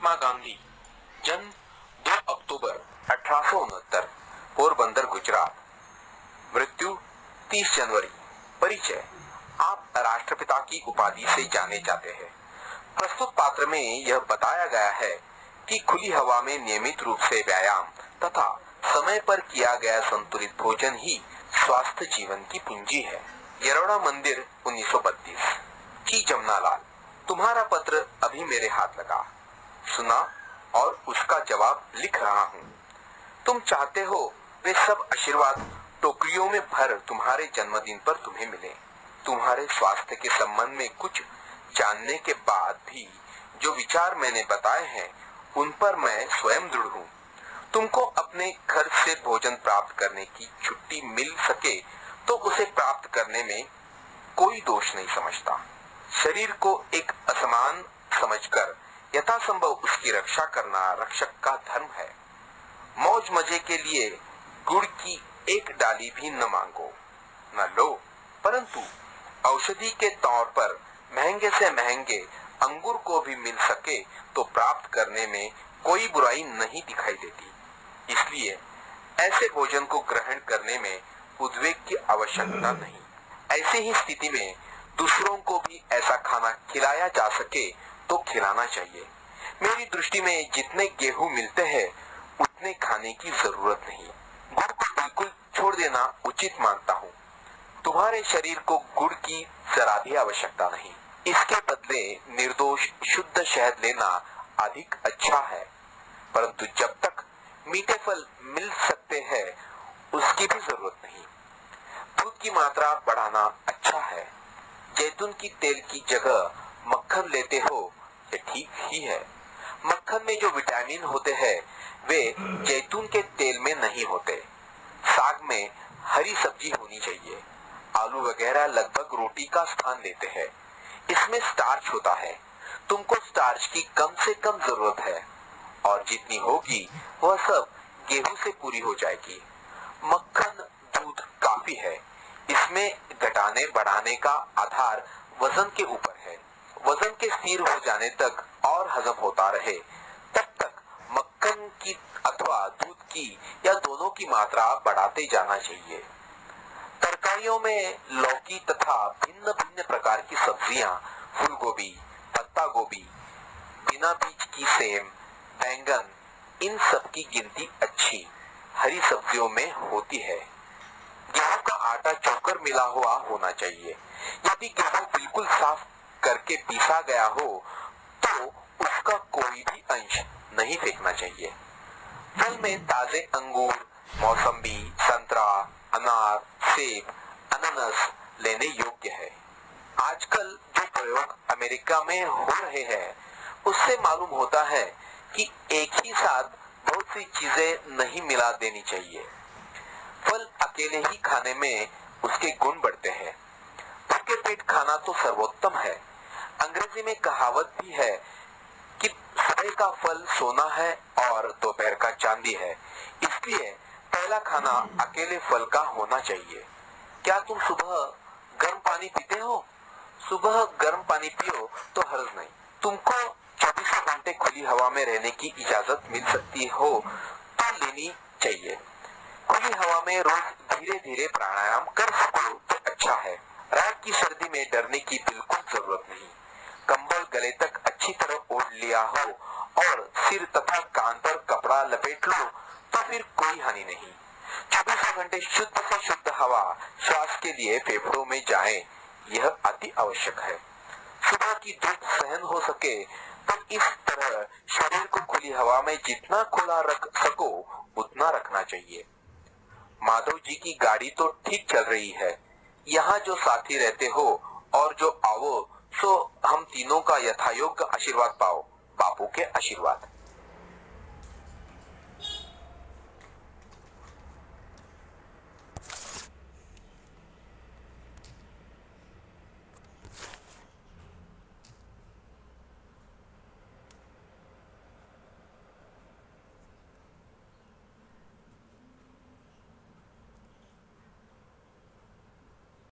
महात्मा गांधी, जन्म 2 अक्टूबर 1869, पोरबंदर, गुजरात। मृत्यु 30 जनवरी। परिचय: आप राष्ट्रपिता की उपाधि से जाने जाते हैं। प्रस्तुत पात्र में यह बताया गया है कि खुली हवा में नियमित रूप से व्यायाम तथा समय पर किया गया संतुलित भोजन ही स्वस्थ जीवन की पूंजी है। यरोड़ा मंदिर, 1932। की जमुनालाल, तुम्हारा पत्र अभी मेरे हाथ लगा, सुना और उसका जवाब लिख रहा हूँ। तुम चाहते हो वे सब आशीर्वाद टोकरियों में भर तुम्हारे जन्मदिन पर तुम्हें मिले। तुम्हारे स्वास्थ्य के संबंध में कुछ जानने के बाद भी जो विचार मैंने बताए हैं उन पर मैं स्वयं दृढ़ हूँ। तुमको अपने घर से भोजन प्राप्त करने की छुट्टी मिल सके तो उसे प्राप्त करने में कोई दोष नहीं समझता। शरीर को एक असमान समझकर यथासंभव उसकी रक्षा करना रक्षक का धर्म है। मौज मजे के लिए गुड़ की एक डाली भी न मांगो, न लो, परंतु औषधि के तौर पर महंगे से महंगे अंगूर को भी मिल सके तो प्राप्त करने में कोई बुराई नहीं दिखाई देती। इसलिए ऐसे भोजन को ग्रहण करने में उद्वेग की आवश्यकता नहीं। ऐसी ही स्थिति में दूसरों को भी ऐसा खाना खिलाया जा सके तो खिलाना चाहिए। मेरी दृष्टि में जितने गेहूं मिलते हैं उतने खाने की जरूरत नहीं। गुड़ को बिल्कुल छोड़ देना उचित मानता हूँ। तुम्हारे शरीर को गुड़ की जरा भी आवश्यकता नहीं। इसके बदले निर्दोष शुद्ध शहद लेना अधिक अच्छा है। परंतु जब तक मीठे फल मिल सकते हैं उसकी भी जरूरत नहीं। दूध की मात्रा बढ़ाना अच्छा है। जैतून की तेल की जगह मक्खन लेते हो ये ठीक ही है। मक्खन में जो विटामिन होते हैं वे जैतून के तेल में नहीं होते। साग में हरी सब्जी होनी चाहिए। आलू वगैरह लगभग रोटी का स्थान लेते हैं। इसमें स्टार्च होता है। तुमको स्टार्च की कम से कम जरूरत है और जितनी होगी वह सब गेहूं से पूरी हो जाएगी। मक्खन दूध काफी है। इसमें घटाने बढ़ाने का आधार वजन के ऊपर है। वजन के स्थिर हो जाने तक और हजम होता रहे तब तक मक्खन की अथवा दूध की या दोनों की मात्रा बढ़ाते जाना चाहिए। तरकारियों में लौकी तथा भिन्न भिन्न प्रकार की सब्जियां, फूल गोभी, पत्ता गोभी, बिना बीज की सेम, बैंगन, इन सब की गिनती अच्छी हरी सब्जियों में होती है। गेहूं का आटा चोकर मिला हुआ होना चाहिए। यदि गेहूं बिल्कुल साफ करके पीसा गया हो तो उसका कोई भी अंश नहीं फेंकना चाहिए। फल में ताजे अंगूर, मौसम्बी, संतरा, अनार, सेब, अनानास लेने योग्य है। आजकल जो प्रयोग अमेरिका में हो रहे हैं उससे मालूम होता है कि एक ही साथ बहुत सी चीजें नहीं मिला देनी चाहिए। फल अकेले ही खाने में उसके गुण बढ़ते हैं। भूखे पेट खाना तो सर्वोत्तम है। अंग्रेजी में कहावत भी है कि सुबह का फल सोना है और दोपहर का चांदी है। इसलिए पहला खाना अकेले फल का होना चाहिए। क्या तुम सुबह गर्म पानी पीते हो? सुबह गर्म पानी पियो तो हर्ज नहीं। तुमको 24 घंटे खुली हवा में रहने की इजाजत मिल सकती हो तो लेनी चाहिए। खुली हवा में रोज धीरे धीरे प्राणायाम कर सको तो अच्छा है। रात की सर्दी में डरने की बिल्कुल जरूरत नहीं। कंबल गले तक अच्छी तरह ओढ़ लिया हो और सिर तथा कान पर कपड़ा लपेट लो तो फिर कोई हानि नहीं। 24 घंटे शुद्ध से शुद्ध हवा श्वास के लिए फेफड़ों में जाए, यह अति आवश्यक है। सुबह की धूप सहन हो सके तो इस तरह शरीर को खुली हवा में जितना खुला रख सको उतना रखना चाहिए। माधव जी की गाड़ी तो ठीक चल रही है। यहाँ जो साथी रहते हो और जो आओ सो हम तीनों का यथायोग्य आशीर्वाद पाओ। बापू के आशीर्वाद।